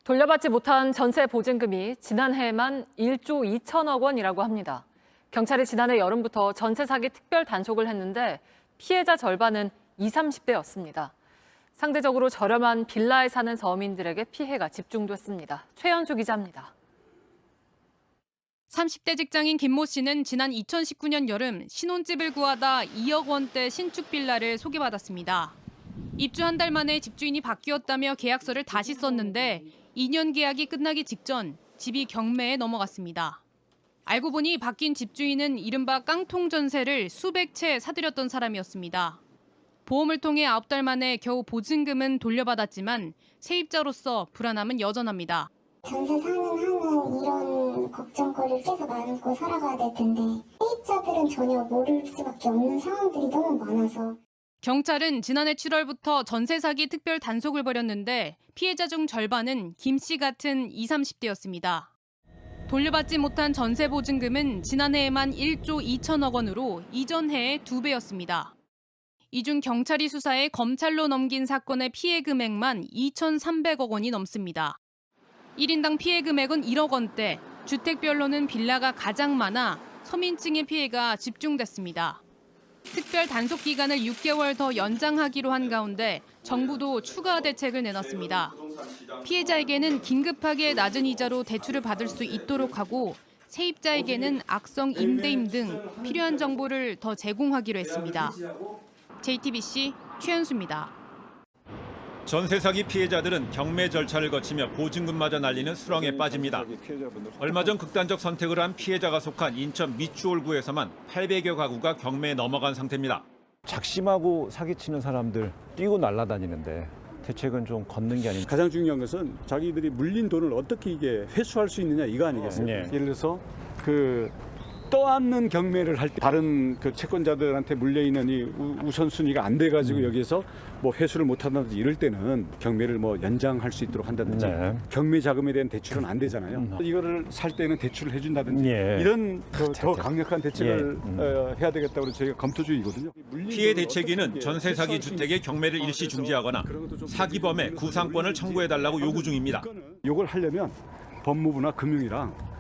돌려받지 못한 전세 보증금이 지난해에만 1조 2천억 원이라고 합니다. 경찰이 지난해 여름부터 전세 사기 특별 단속을 했는데 피해자 절반은 20, 30대였습니다. 상대적으로 저렴한 빌라에 사는 서민들에게 피해가 집중됐습니다. 최연수 기자입니다. 30대 직장인 김모 씨는 지난 2019년 여름 신혼집을 구하다 2억 원대 신축 빌라를 소개받았습니다. 입주 한 달 만에 집주인이 바뀌었다며 계약서를 다시 썼는데 2년 계약이 끝나기 직전 집이 경매에 넘어갔습니다. 알고 보니 바뀐 집주인은 이른바 깡통 전세를 수백 채 사들였던 사람이었습니다. 보험을 통해 9달 만에 겨우 보증금은 돌려받았지만 세입자로서 불안함은 여전합니다. 전세 사는 한은 이런 걱정거리를 계속 안고 살아가야 될 텐데 세입자들은 전혀 모를 수밖에 없는 상황들이 너무 많아서. 경찰은 지난해 7월부터 전세 사기 특별 단속을 벌였는데 피해자 중 절반은 김 씨 같은 20, 30대였습니다. 돌려받지 못한 전세 보증금은 지난해에만 1조 2천억 원으로 이전 해의 2배였습니다. 이 중 경찰이 수사해 검찰로 넘긴 사건의 피해 금액만 2,300억 원이 넘습니다. 1인당 피해 금액은 1억 원대, 주택별로는 빌라가 가장 많아 서민층의 피해가 집중됐습니다. 특별 단속 기간을 6개월 더 연장하기로 한 가운데 정부도 추가 대책을 내놨습니다. 피해자에게는 긴급하게 낮은 이자로 대출을 받을 수 있도록 하고 세입자에게는 악성 임대임 등 필요한 정보를 더 제공하기로 했습니다. JTBC 최연수입니다. 전세 사기 피해자들은 경매 절차를 거치며 보증금마저 날리는 수렁에 빠집니다. 얼마 전 극단적 선택을 한 피해자가 속한 인천 미추홀구에서만 800여 가구가 경매에 넘어간 상태입니다. 작심하고 사기치는 사람들 뛰고 날아다니는데 대책은 좀 걷는 게 아닌가. 가장 중요한 것은 자기들이 물린 돈을 어떻게 이게 회수할 수 있느냐 이거 아니겠어요? 예. 예를 들어서 떠안는 경매를 할 때 다른 채권자들한테 물려있는 이 우선순위가 안 돼가지고 여기에서 뭐 회수를 못한다든지 이럴 때는 경매를 뭐 연장할 수 있도록 한다든지 네. 경매 자금에 대한 대출은 안 되잖아요. 이거를 살 때는 대출을 해준다든지 예. 이런 더 강력한 대책을 해야 되겠다고 저희가 검토 중이거든요. 피해 대책위는 전세 사기 주택의 경매를 일시 중지하거나 사기범의 구상권을 청구해달라고 요구 중입니다. 이걸 하려면 법무부나 금융이랑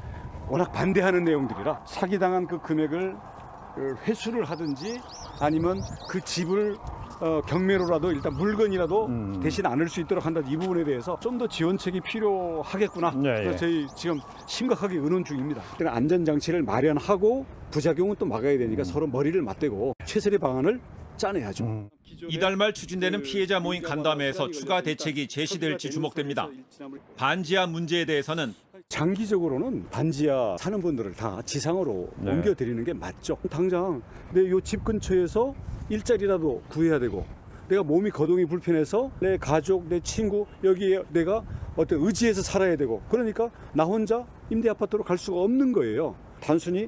워낙 반대하는 내용들이라 사기당한 그 금액을 회수를 하든지 아니면 그 집을 경매로라도 일단 물건이라도 대신 안을 수 있도록 한다. 이 부분에 대해서 좀 더 지원책이 필요하겠구나. 그래서 저희 지금 심각하게 의논 중입니다. 안전장치를 마련하고 부작용은 또 막아야 되니까 서로 머리를 맞대고 최선의 방안을 짜내야죠. 이달 말 추진되는 피해자 모임 간담회에서 추가 대책이 제시될지 주목됩니다. 반지하 문제에 대해서는 장기적으로는 반지하 사는 분들을 다 지상으로 옮겨드리는 게 맞죠. 당장 내 요 집 근처에서 일자리라도 구해야 되고 내가 몸이 거동이 불편해서 내 가족, 내 친구 여기에 내가 어떤 의지해서 살아야 되고 그러니까 나 혼자 임대 아파트로 갈 수가 없는 거예요. 단순히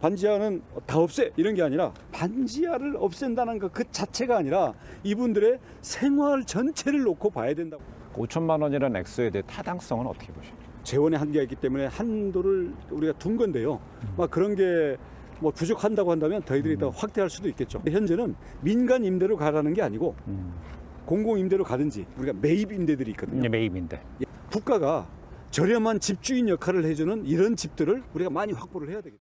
반지하는 다 없애 이런 게 아니라 반지하를 없앤다는 것 그 자체가 아니라 이분들의 생활 전체를 놓고 봐야 된다고. 5천만 원이라는 액수에 대해 타당성은 어떻게 보십니까? 재원의 한계가 있기 때문에 한도를 우리가 둔 건데요. 막 그런 게 뭐 부족한다고 한다면 저희들이 더 확대할 수도 있겠죠. 현재는 민간 임대로 가라는 게 아니고 공공 임대로 가든지 우리가 매입 임대들이 있거든요. 매입인데. 국가가 저렴한 집주인 역할을 해주는 이런 집들을 우리가 많이 확보를 해야 되겠죠.